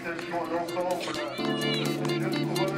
félicitations à l'ensemble des jeunes coureurs.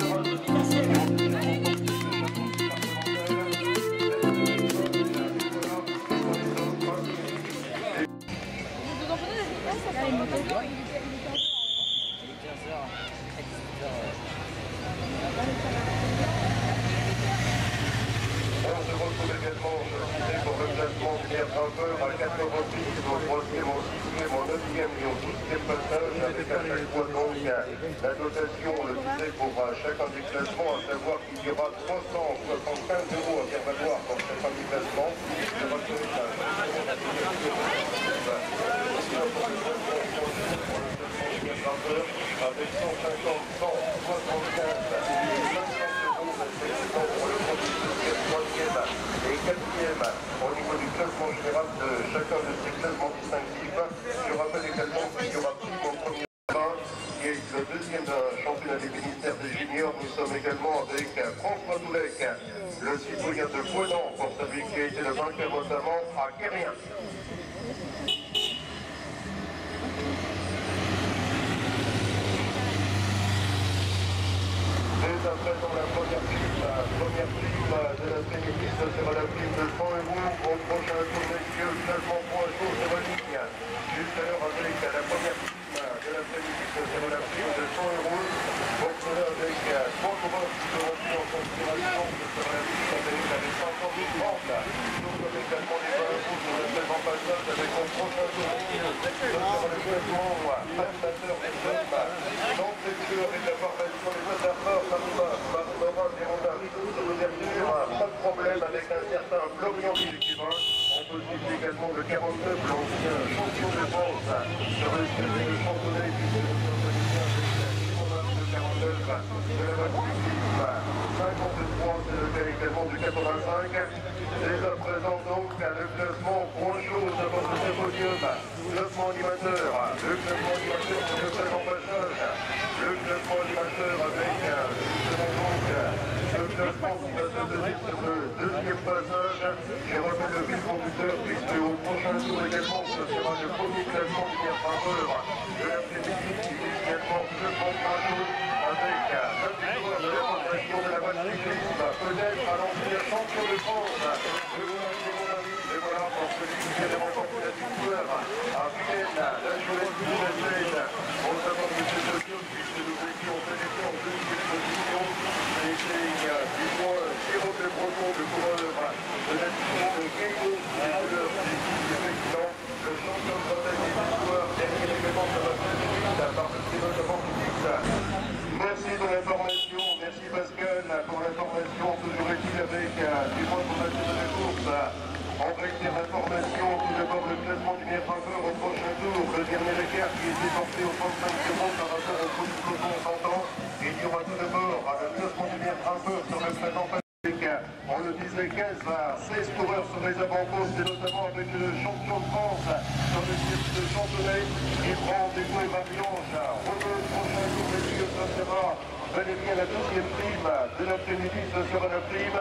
On se retrouve également, je le disais, pour le classement du meilleur grimpeur à 4 reprises, au 3e, au 6e, au 9e et au 12e passage, avec à chaque fois donc la dotation, on le disait, pour chacun des classements, à savoir qu'il y aura 375 € à faire valoir pour chacun des classements. Je rappelle avec 150, 175 pour le premier, troisième et quatrième au niveau du classement général de chacun de ces classements distinctifs. Je rappelle également qu'il y aura prime au premier rang, qui est le deuxième championnat des ministères des juniors. Nous sommes également avec François Doulec, le citoyen de Poinan, pour celui qui a été le vainqueur notamment à Quérien. Dès à présent, la première prime de l'après-midi, ce sera la prime de 100 € au prochain tour messieurs, classement point chaud sur la ligne. Juste à l'heure avec la première prime de l'après-midi, ce sera la prime de 100 €. Donc cela avec 3 coureurs qui seront pris en considération, ce sera la prime avec 500 000 francs. Nous avons également les 20 € sur le présent passage avec mon prochain tour messieurs. Ce sera le classement amateur des jeunes, non-secteur et de la formation des interforts. Pas de problème avec un certain Florian Villequirin. On peut citer également le 49, l'ancien champion de France sur le circuit de Chantonnay, puisque nous sommes le 49 de la mode cyclisme. 53, c'est le cas également du 85. Dès à présent donc, le classement point chaud devant ce podium. Classement animateur, le classement animateur sur le présent passage. Le classement animateur avec justement donc le classement qui va se donner sur le deuxième passage. J'ai remis le fil conducteur puisque au prochain tour également ce sera le premier classement du meilleur grimpeur de l'après-midi qui est également le point chaud avec la victoire de la progression de la mode cyclisme, peut-être à l'ancien champion de France. Et voilà pour celui qui vient de remporter la victoire à Vienne, la Cholette du Bourg-Essaye. On savoir que c'est ce tour puisque nous étions sélectionnés en deuxième position. C'était du moins 0 de breton de coureur de la division de Guégo, le champion de bataille des victoires, dernier élément de la suite par notamment Merci de l'information, merci Pascal pour l'information, toujours est-il avec du moins pour la saison de course. En vecteur d'information, tout d'abord le classement du meilleur grimpeur au prochain tour, le dernier écart qui était porté aux 35 secondes par rapport au premier peloton s'entend. Et il y aura tout d'abord le classement du meilleur grimpeur sur le présent passage. On le disait 15 à 16 coureurs sur les avant-postes et notamment avec le champion de France sur le circuit de Chantonnay qui prend des coups et Marie-Ange. Au prochain tour, messieurs, ce sera bel et bien la deuxième prime de l'après-midi, ce sera la prime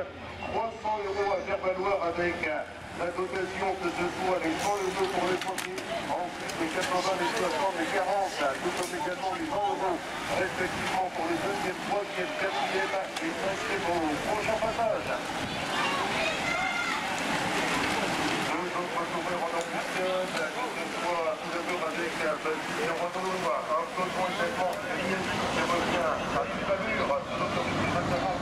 300 € à faire valoir avec la dotation que ce soit les 100 € pour les premiers, ensuite les 80, les 60, les 40, tout comme également les 100 € respectivement pour les deuxième, troisième, quatrième et cinquième au prochain passage. Deux autres coureurs en ambitionne, que ce soit tout d'abord avec Bastien Renaud, un peloton également qui revient à vive allure, sous l'autorité notamment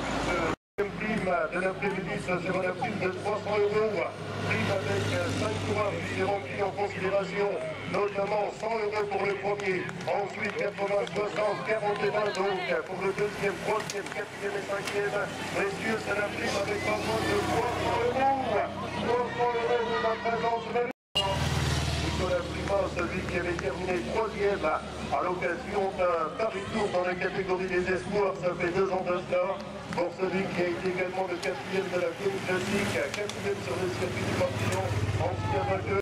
de l'après-midi, ce sera la prime de 300 €, prime avec 5 coureurs qui seront pris en considération, notamment 100 € pour le premier, ensuite 80, 60, 40 et 20 donc pour le deuxième, troisième, quatrième et cinquième. Messieurs, c'est la prime avec pas moins de 300 €. 300 € de la présence de Nicolas Prima, celui qui avait terminé troisième à l'occasion d'un Paris-Tour dans la catégorie des espoirs, ça fait 2 ans de cela. Pour celui qui a été également le 4e de la course classique, 4e sur le circuit du Mortillon, ancien vainqueur.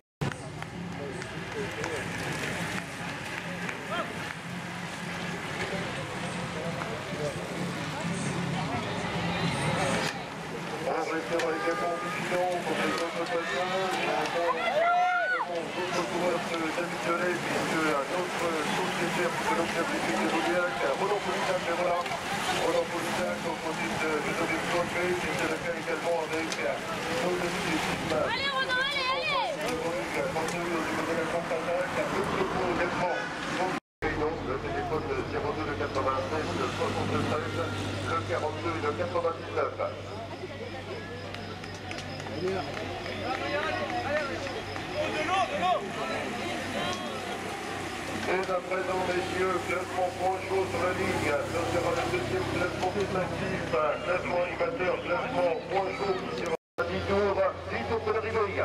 On restera également vigilant pour les autres passages. D'autres coureurs se démissionnaient puisque notre sociétaire, public de Boudiac, Roland Polignac, et voilà. Roland Polignac, opposite de Ludovic Coiffé, c'était le cas également avec nos demi-équipes. Allez, Ronan, allez! Continue au niveau de la contre-attaque, le secours également. Le téléphone 02 le 96 le 76 le 42 et le 99. Et à présent, messieurs, classement point chaud sur la ligne. Ce sera le deuxième classement définitif. Classement animateur, classement point chaud qui sera 10 tours de l'arrivée.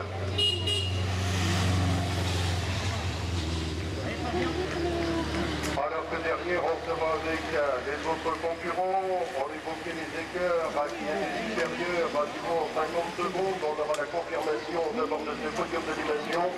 Alors que derrière, on sera avec les autres concurrents. On évoquait les écarts qui étaient supérieurs à 50 secondes. On aura la confirmation d'abord de ce podium d'animation.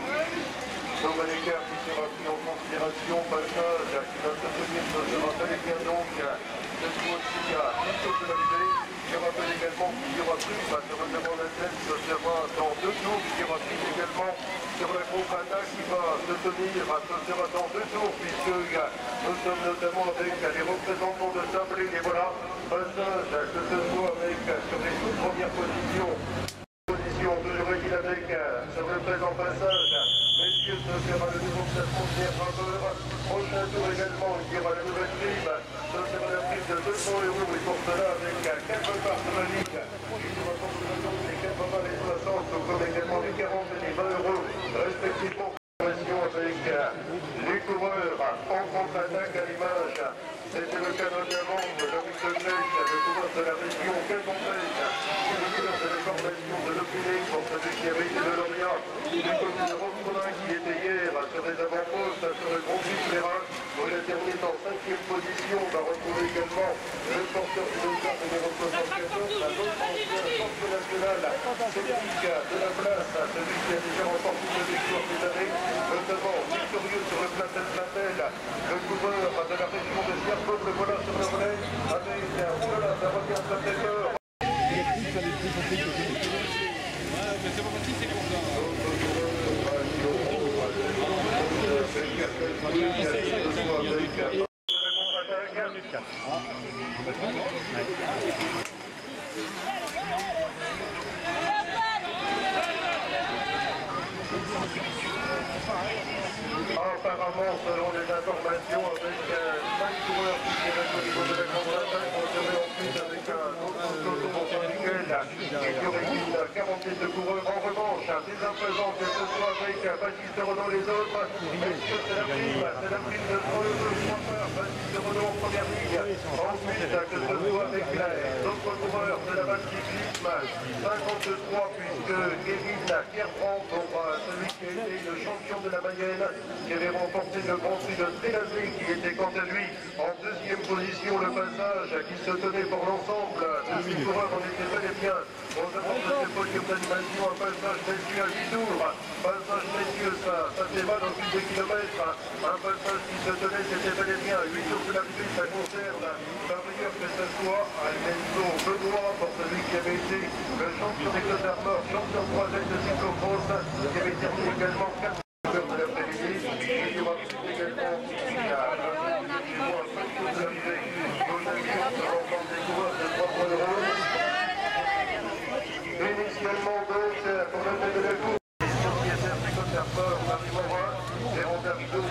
Nouvel écart qui sera pris en considération. Passage qui va se tenir. Je rappelle bien donc cette fois-ci à 10 tours de l'arrivée. Je rappelle également qu'il y aura plus sur le devant la tête. Ce sera dans 2 tours. Il y aura plus également sur la contre-attaque qui va se tenir. Ce sera dans 2 tours puisque nous sommes notamment avec les représentants de Sablé. Et voilà, passage que ce soit avec sur les toutes premières positions. Toujours est-il avec ce représent passage. Messieurs, ce sera le nouveau classement de grimpeur. Prochain tour également, il y aura la nouvelle prime. Ce sera la prime de 200 € et pour cela avec 4 parts de la ligue. Il sera pour les 80, les 60, comme également les 40 et les 20 € respectivement. Avec les coureurs en contre-attaque à l'image. C'était le cas notamment de l'homme de Grèce, le coureur de la région Casamance, qui est le leader de la formation de l'Opinion pour celui qui avait été de Lorient, du côté de Roquebrun qui était hier sur les avant-postes sur le Grand Prix Flérin, où il a terminé en 5e position. On va retrouver également le porteur du départ numéro 74, la autre ancien champion national, Cédric de la Place, celui qui a déjà remporté une victoire cette année, notamment victorieux sur le Platel, le coureur de la région de Sierre, le voilà sur le relais, avec, oulala, ça revient sur ses cœurs. C'est pas facile, c'est comme ça. Apparemment, selon les informations, avec 5 coureurs qui seraient au niveau de la contre-attaque, on serait en plus avec un autre peloton en Saint-Michel, et il y aurait une quarantaine de coureurs. En revanche, dès à présent, que ce soit avec Baptiste Renaud les autres, messieurs, c'est la prime de 3 heures, Baptiste Renaud en première ligne. Ensuite, que ce soit avec les autres coureurs de la base cyclisme, 53, puisque Kevin Kerbrand, celui qui a été le champion de la Mayenne, qui avait remporté le Grand Prix de Télazé, qui était quant à lui en 2e position. Le passage qui se tenait pour l'ensemble de 8 coureurs, on était bel et bien aux abords de ce podium d'animation. Un passage messieurs à 8 tours, passage messieurs, ça fait mal au fil des kilomètres. Un passage qui se tenait, c'était bel et bien 8 tours de l'arrivée. Ça concerne par ailleurs que ce soit Almenzo Benoît, pour celui qui avait été le champion des Côtes d'Armor, champion 3 de cyclocross, qui avait terminé également 4 de l'après-midi. Il y aura également initialement donc pour le tête de la course, propriétaire du Côte d'Armor, Marie Morin, et on termine pour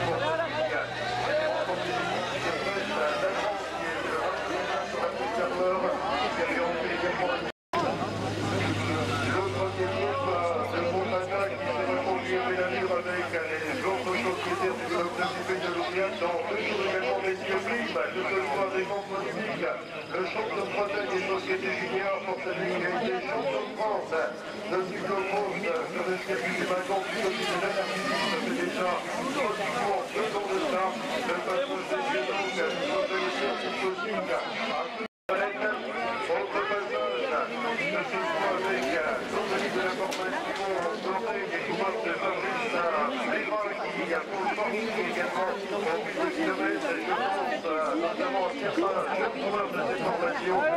le champion de Bretagne des sociétés juniors pour celui qui a été champion de France de cyclocross sur le circuit du Wagon du côté de l'Anarchisme. C'est déjà 3 jours, 2 ans de ça. Le passage des Génos, du côté de Cercle à Valette. Autre passage, que ce soit avec l'autonomie de la formation Doré, les coureurs de Fabrice Léra qui a conforté également en plus de kilomètres. Je pense notamment à certains jeunes coureurs de cette formation, la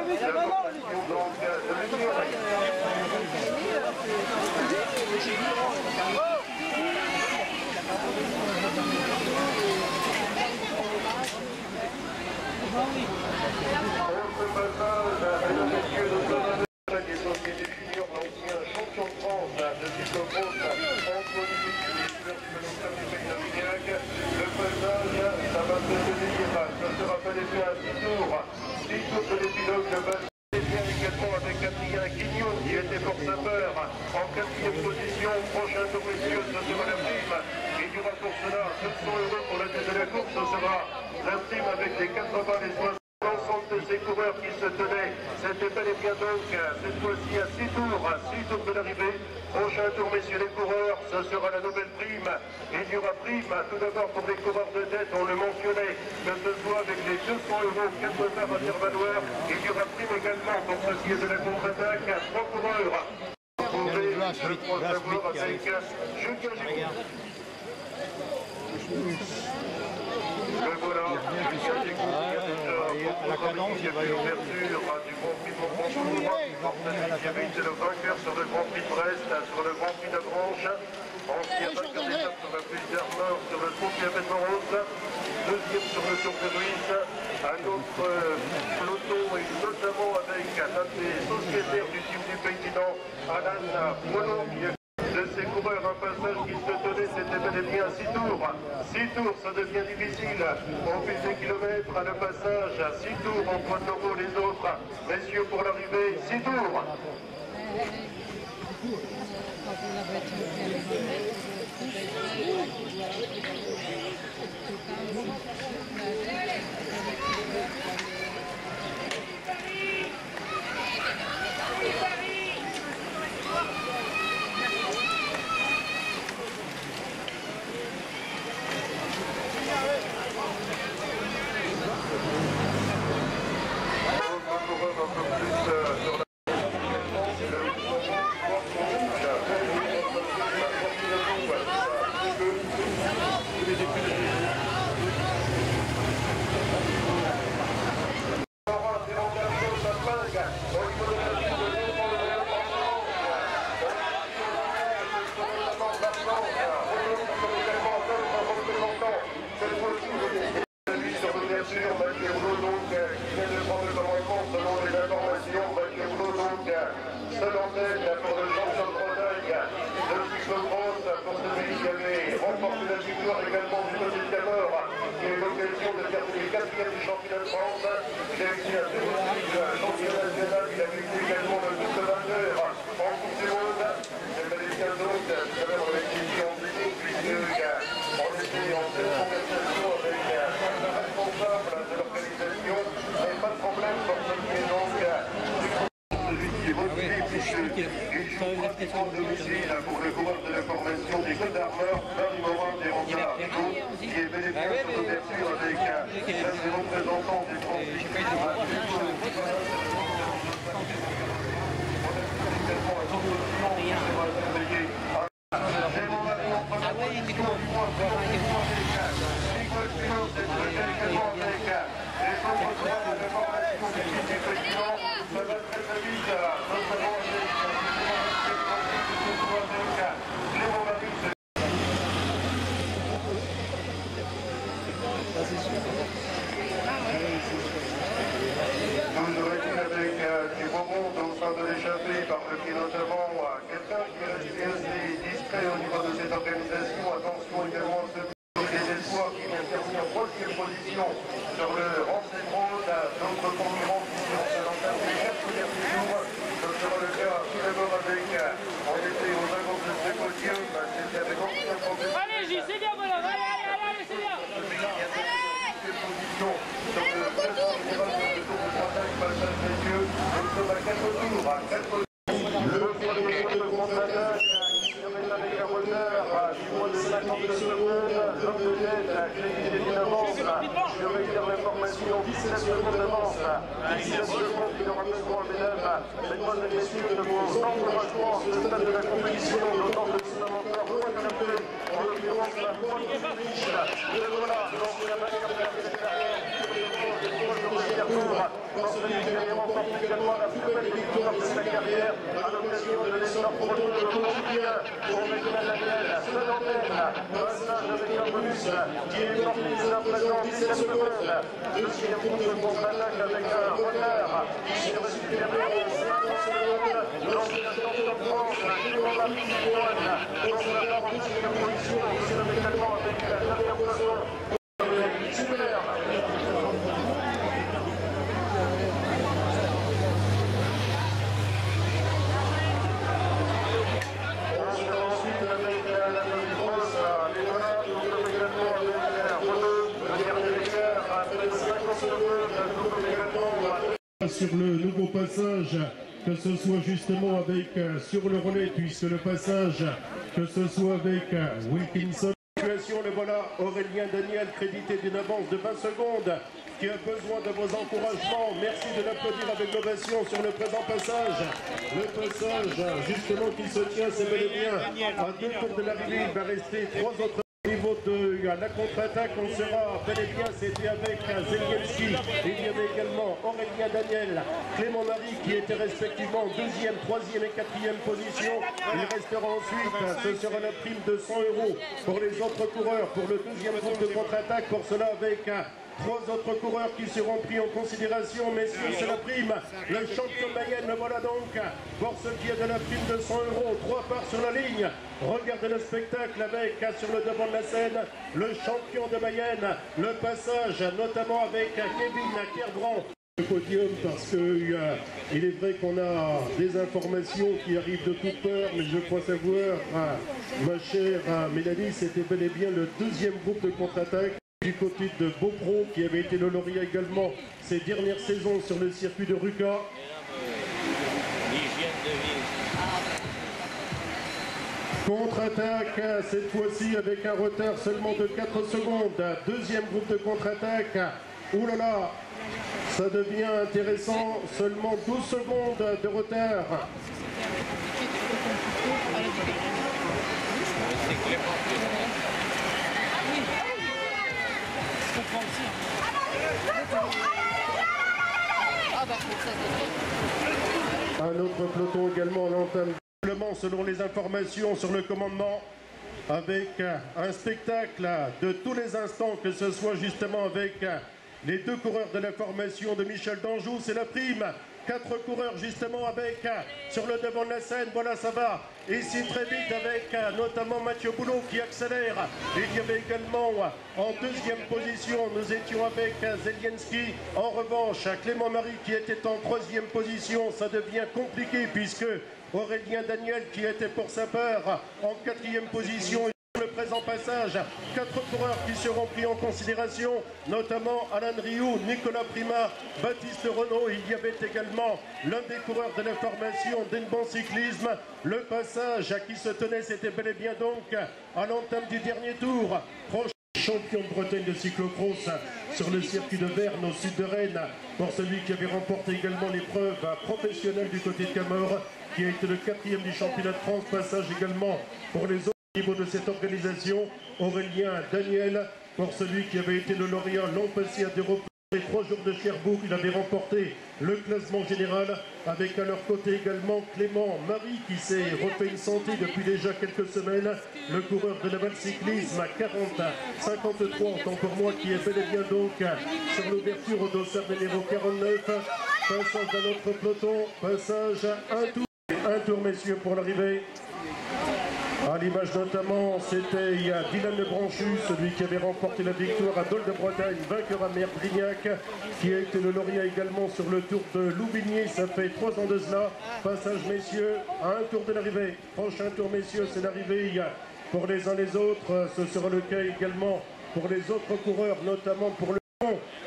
formation donc de l'Union. des sociétés juniors, l'ancien champion de France de cyclocross, Antoine Dupuis, leader du peloton du pays d'Armagnac. Le passage, ça va se tenir, ça sera bel et bien à 6 tours. 6 tours de l'épilogue de base. Et bien également avec Adrien Guignot qui était pour sa peur en 4e position. Prochain tour, messieurs, ce sera la prime. Il y aura pour cela 200 € pour la tête de la course. Ce sera la prime avec les 80 et 60. L'ensemble de ces coureurs qui se tenaient, c'était bel et bien donc cette fois-ci à 6 tours, 6 tours de l'arrivée. Prochain tour, messieurs les coureurs, ce sera la nouvelle prime. Il y aura prime tout d'abord pour les coureurs de tête, on le mentionnait, que ce soit avec les 200 € 4 heures à faire valoir. Il y aura prime également pour ce qui est de la contre-attaque, 3 coureurs. Vous pouvez, je crois savoir, avec Julien Giraud. Le voilà, Julien Giraud. À la cadence, il va y avoir l'ouverture du Grand Prix de Montcontour. Qui avait été le vainqueur sur le Grand Prix de Brest, sur le Grand Prix de Branche. Ancien vainqueur d'étape sur la pluie d'Armor, sur le Tour de Moros. Deuxième sur le Tour de Ruisse. Un autre peloton, et notamment avec un des sociétaires du team du Pays-Dinan, Alan Mono, qui est de ces coureurs, un passage qui se tenait, c'était bel et bien 6 tours. 6 tours, ça devient difficile. Au fil des kilomètres, le passage à 6 tours entre Taureau les autres. Messieurs, pour l'arrivée, 6 tours. Pour le coureur de la formation des Côtes d'Armor, Marie Morin des Rancards, qui est bel et bien sur l'ouverture avec l'un des représentants du Grand Prix. Sur le renseignement d'autres concurrents qui sont sur l'entame des 4 premières tours. Ce sera le cas tout d'abord avec, on était aux avances de ce podium, c'était avec ancien professeur. Allez, Gilles, c'est bien, voilà, allez, c'est bien. Sur le classement général de ce tour de Bretagne, passage messieurs, nous sommes à 4 tours, à 4 tours. Le premier tour de contre-attaque, avec un retard du moins de 52 secondes, l'homme de tête, Crédit est une avance. Je réitère l'information, 17 secondes d'avance. 17 secondes qui n'aura pas droit, mesdames, mesdemoiselles et messieurs, de vos encouragements à ce stade de la compétition, d'autant que nous sommes encore loin de la paix, en l'occurrence la pointe du riche. Et voilà, donc la manière de la carrière, sur le premier tour. pour celui qui avait remporté également la plus belle victoire de sa carrière à l'occasion de l'essor proto de quotidien pour Oreglia Daniel, Sedantaine, passage avec un bonus qui est porté à présent 17 secondes. Deuxième tour de contre-attaque avec un retard qui est récupéré en 50 secondes. L'ancien champion de France, Clément Marie Pivoine, dans sa part en deuxième position, qui se nomme également avec Fabien Poisson. Super. Sur le nouveau passage, que ce soit justement avec sur le relais, puisque le passage, que ce soit avec Wilkinson. Le voilà, Aurélien Daniel, crédité d'une avance de 20 secondes, qui a besoin de vos encouragements. Merci de l'applaudir avec l'ovation sur le présent passage. Le passage, justement, qui se tient, c'est bel et bien à 2 tours de l'arrivée. Il va rester 3 autres. Au niveau de la contre-attaque, on sera bel et bien, c'était avec Zelienski. Il y avait également Aurélien Daniel, Clément Marie qui étaient respectivement 2e, 3e et 4e position. Il restera ensuite, ce sera la prime de 100 € pour les autres coureurs pour le 2e groupe de contre-attaque. Pour cela avec 3 autres coureurs qui seront pris en considération. Messieurs, c'est la prime. Le champion de Mayenne, le voilà donc. Pour ce qui est de la prime de 100 €, 3 parts sur la ligne. Regardez le spectacle avec, sur le devant de la scène, le champion de Mayenne. Le passage, notamment avec Kevin Kerbrand. Le podium, parce que il est vrai qu'on a des informations qui arrivent de toutes peurs, mais je crois savoir, ma chère Mélanie, c'était bel et bien le 2e groupe de contre-attaque. Du côté de Beaupro, qui avait été le lauréat également ces dernières saisons sur le circuit de Ruka. Contre-attaque, cette fois-ci avec un retard seulement de 4 secondes. 2e groupe de contre-attaque. Ouh là là, ça devient intéressant. Seulement 12 secondes de retard. Un autre peloton également en entame selon les informations sur le commandement, avec un spectacle de tous les instants, que ce soit justement avec les 2 coureurs de la formation de Michel Danjou. C'est la prime. 4 coureurs justement avec sur le devant de la scène. Voilà, ça va ici très vite avec notamment Mathieu Boulot qui accélère. Il y avait également en 2e position, nous étions avec Zelienski. En revanche, Clément Marie qui était en 3e position. Ça devient compliqué puisque Aurélien Daniel qui était pour sa part en 4e position. Le présent passage, 4 coureurs qui seront pris en considération, notamment Alain Rioux, Nicolas Prima, Baptiste Renaud. Il y avait également l'un des coureurs de la formation d'Enban Cyclisme. Le passage qui se tenait, c'était bel et bien donc à l'entame du dernier tour. Champion de Bretagne de cyclocross sur le circuit de Verne au sud de Rennes, pour celui qui avait remporté également l'épreuve professionnelle du côté de Camor, qui a été le 4e du championnat de France. Passage également pour les autres niveaux de cette organisation. Aurélien Daniel, pour celui qui avait été le lauréat l'an passé à l'Europe. Les 3 jours de Cherbourg, il avait remporté le classement général, avec à leur côté également Clément Marie qui s'est refait une santé depuis déjà quelques semaines. Le coureur de Naval Cyclisme à 40-53, autant pour moi, qui est bel et bien donc sur l'ouverture au dossard numéro 49. Passage d'un autre peloton, passage un tour messieurs pour l'arrivée. À l'image notamment, c'était Dylan Lebranchu, celui qui avait remporté la victoire à Dol de Bretagne, vainqueur à Merdrignac, qui a été le lauréat également sur le Tour de Louvigné. Ça fait 3 ans de cela. Passage messieurs, à un tour de l'arrivée. Prochain tour messieurs, c'est l'arrivée pour les uns les autres. Ce sera le cas également pour les autres coureurs, notamment pour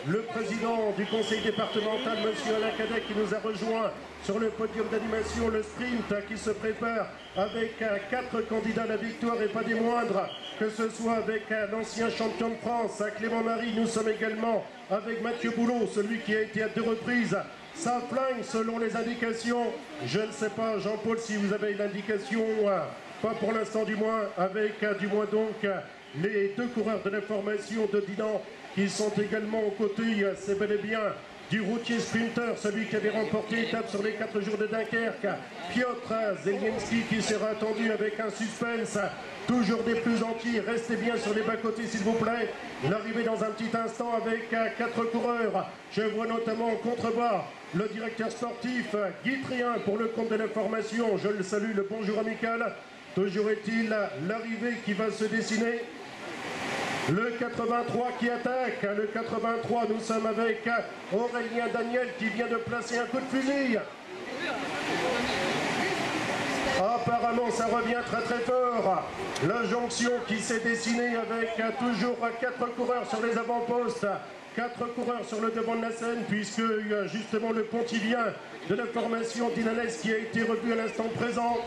le président du conseil départemental, M. Alain Cadet, qui nous a rejoint sur le podium d'animation, le sprint qui se prépare avec 4 candidats à la victoire et pas des moindres, que ce soit avec l'ancien champion de France, Clément Marie. Nous sommes également avec Mathieu Boulot, celui qui a été à 2 reprises. Ça flingue selon les indications. Je ne sais pas, Jean-Paul, si vous avez l'indication, pas pour l'instant du moins, avec du moins donc les 2 coureurs de la formation de Dinan qui sont également aux côtés. C'est bel et bien du routier sprinter, celui qui avait remporté l'étape sur les 4 jours de Dunkerque, Piotr Zelienski, qui sera attendu avec un suspense toujours des plus entiers. Restez bien sur les bas-côtés s'il vous plaît. L'arrivée dans un petit instant avec 4 coureurs. Je vois notamment en contrebas le directeur sportif Guy Trien pour le compte de la formation. Je le salue, le bonjour amical. Toujours est-il l'arrivée qui va se dessiner. Le 83 qui attaque, le 83, nous sommes avec Aurélien Daniel qui vient de placer un coup de fusil. Apparemment ça revient très très fort. La jonction qui s'est dessinée avec toujours 4 coureurs sur les avant-postes. 4 coureurs sur le devant de la scène puisque justement le pontivien de la formation dinanaise qui a été revu à l'instant présent.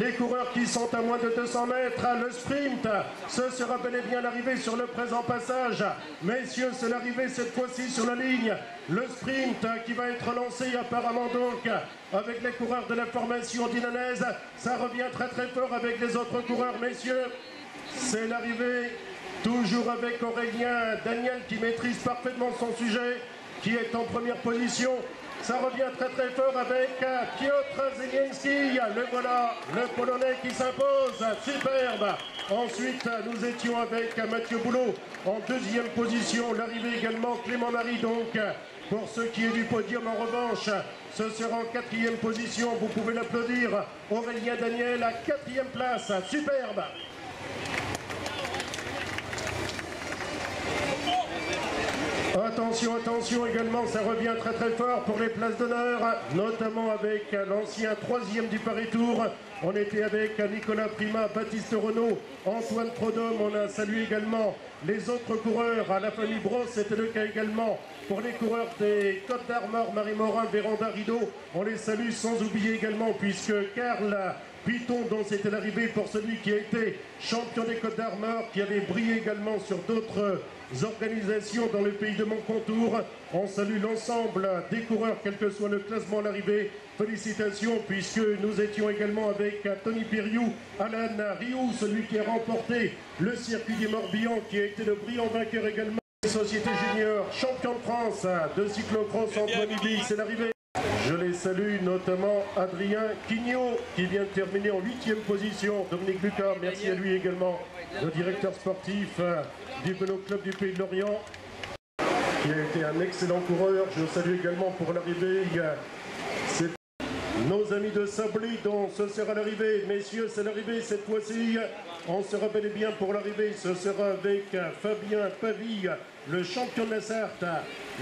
Les coureurs qui sont à moins de 200 mètres, le sprint, ce sera bel et bien l'arrivée sur le présent passage. Messieurs, c'est l'arrivée cette fois-ci sur la ligne. Le sprint qui va être lancé apparemment donc avec les coureurs de la formation dinanaise. Ça revient très très fort avec les autres coureurs, messieurs. C'est l'arrivée toujours avec Aurélien Daniel qui maîtrise parfaitement son sujet, qui est en première position. Ça revient très très fort avec Piotr Zelienski. Le voilà, le Polonais qui s'impose. Superbe. Ensuite, nous étions avec Mathieu Boulot en deuxième position. L'arrivée également Clément-Marie. Donc, pour ce qui est du podium, en revanche, ce sera en 4e position. Vous pouvez l'applaudir. Aurélien Daniel à 4e place. Superbe. Attention, attention également, ça revient très très fort pour les places d'honneur, notamment avec l'ancien 3e du Paris-Tour. On était avec Nicolas Prima, Baptiste Renaud, Antoine Prodhomme. On a salué également les autres coureurs. À la famille Brosse, c'était le cas également pour les coureurs des Côtes d'Armor, Marie Morin, Véranda Rideau. On les salue sans oublier également, puisque Karl Piton, dont c'était l'arrivée pour celui qui a été champion des Côtes d'Armor, qui avait brillé également sur d'autres organisations dans le pays de Montcontour. On salue l'ensemble des coureurs, quel que soit le classement à l'arrivée. Félicitations, puisque nous étions également avec Tony Piriou, Alan Rioux, celui qui a remporté le circuit du Morbihan, qui a été le brillant vainqueur également. Société junior, champion de France de cyclocross, Antoine Ibis, c'est l'arrivée. Je les salue, notamment Adrien Quignot, qui vient de terminer en 8e position. Dominique Lucas, merci à lui également, le directeur sportif du Vélo Club du Pays de Lorient, qui a été un excellent coureur. Je salue également pour l'arrivée nos amis de Sably, dont ce sera l'arrivée. Messieurs, c'est l'arrivée cette fois-ci. On sera bel et bien pour l'arrivée. Ce sera avec Fabien Paville, le champion de la Sarthe.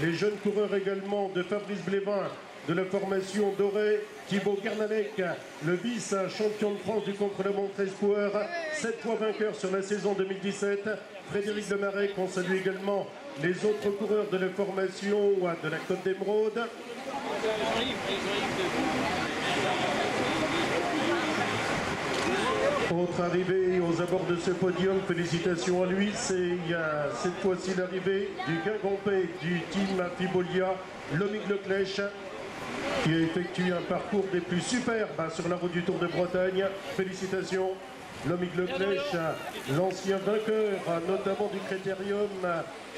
Les jeunes coureurs également de Fabrice Blévin, de la formation dorée, Thibaut Garnalec, le vice-champion de France du contre-la-montre espoir, 7 fois vainqueur sur la saison 2017. Frédéric Lemarec, on salue également les autres coureurs de la formation de la Côte d'Émeraude. Autre arrivée aux abords de ce podium, félicitations à lui, c'est cette fois-ci l'arrivée du Guingampais du team Fibolia, Lomig Leclèche, qui a effectué un parcours des plus superbes sur la route du Tour de Bretagne. Félicitations. Lomig Leclèche, l'ancien vainqueur, notamment du Critérium,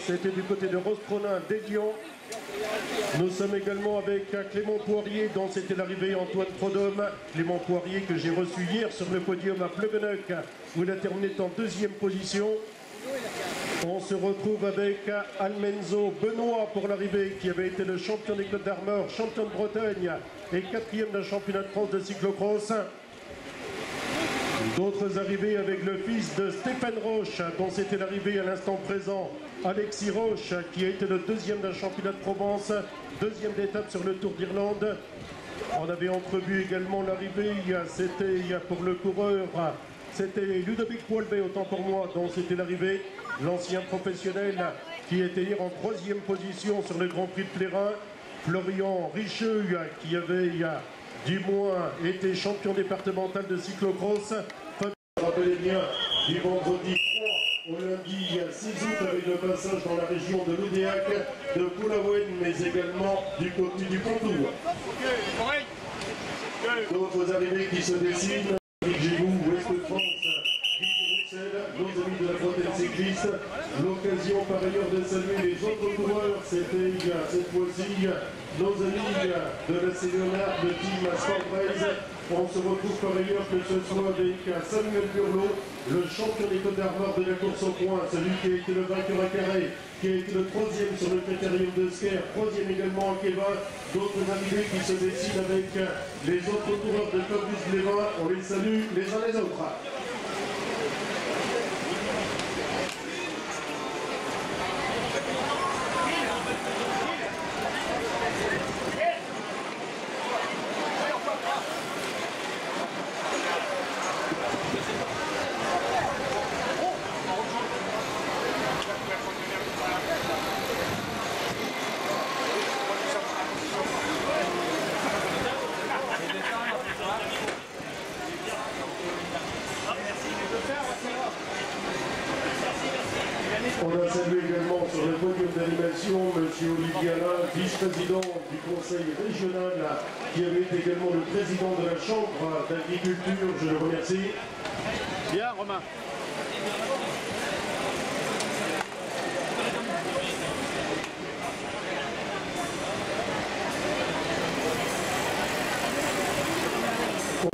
c'était du côté de Roscronin d'Élion. Nous sommes également avec Clément Poirier, dont c'était l'arrivée Antoine Prodhomme. Clément Poirier que j'ai reçu hier sur le podium à Pleveneuc, où il a terminé en 2e position. On se retrouve avec Almenzo Benoît pour l'arrivée, qui avait été le champion des Côtes d'Armor, champion de Bretagne et 4e d'un championnat de France de cyclocross. D'autres arrivées avec le fils de Stéphane Roche, dont c'était l'arrivée à l'instant présent, Alexis Roche, qui a été le 2e d'un championnat de Provence, 2e d'étape sur le Tour d'Irlande. On avait entrevu également l'arrivée, c'était pour le coureur, c'était Ludovic Poilbé, autant pour moi, dont c'était l'arrivée, l'ancien professionnel qui était hier en 3e position sur le Grand Prix de Plérin. Florian Richeux, qui avait du moins été champion départemental de cyclocross. Rappelez bien, du vendredi 3 au lundi 6 août avec le passage dans la région de l'Oudéac, de Poulaouen, mais également du côté du Pontour. D'autres arrivées qui se dessinent. Gégou, Ouest de France, Michel, nos amis de la Bretagne cycliste. L'occasion par ailleurs de saluer les autres coureurs, c'était cette fois-ci nos amis de la Séléonard, le team Sportraise. On se retrouve par ailleurs que ce soit avec Samuel Burlot, le champion des Côtes d'Armor de la course au point, celui qui a été le vainqueur à Carré, qui a été le troisième sur le critérium de Sker, troisième également à Keva, d'autres arrivées qui se décident avec les autres coureurs de Cobus Blévin. On les salue les uns les autres. On a salué également sur le podium d'animation M. Olivier Alain, vice-président du conseil régional, qui avait été également le président de la Chambre d'agriculture. Je le remercie. Bien, Romain.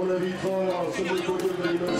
On invitera sur le podium d'animation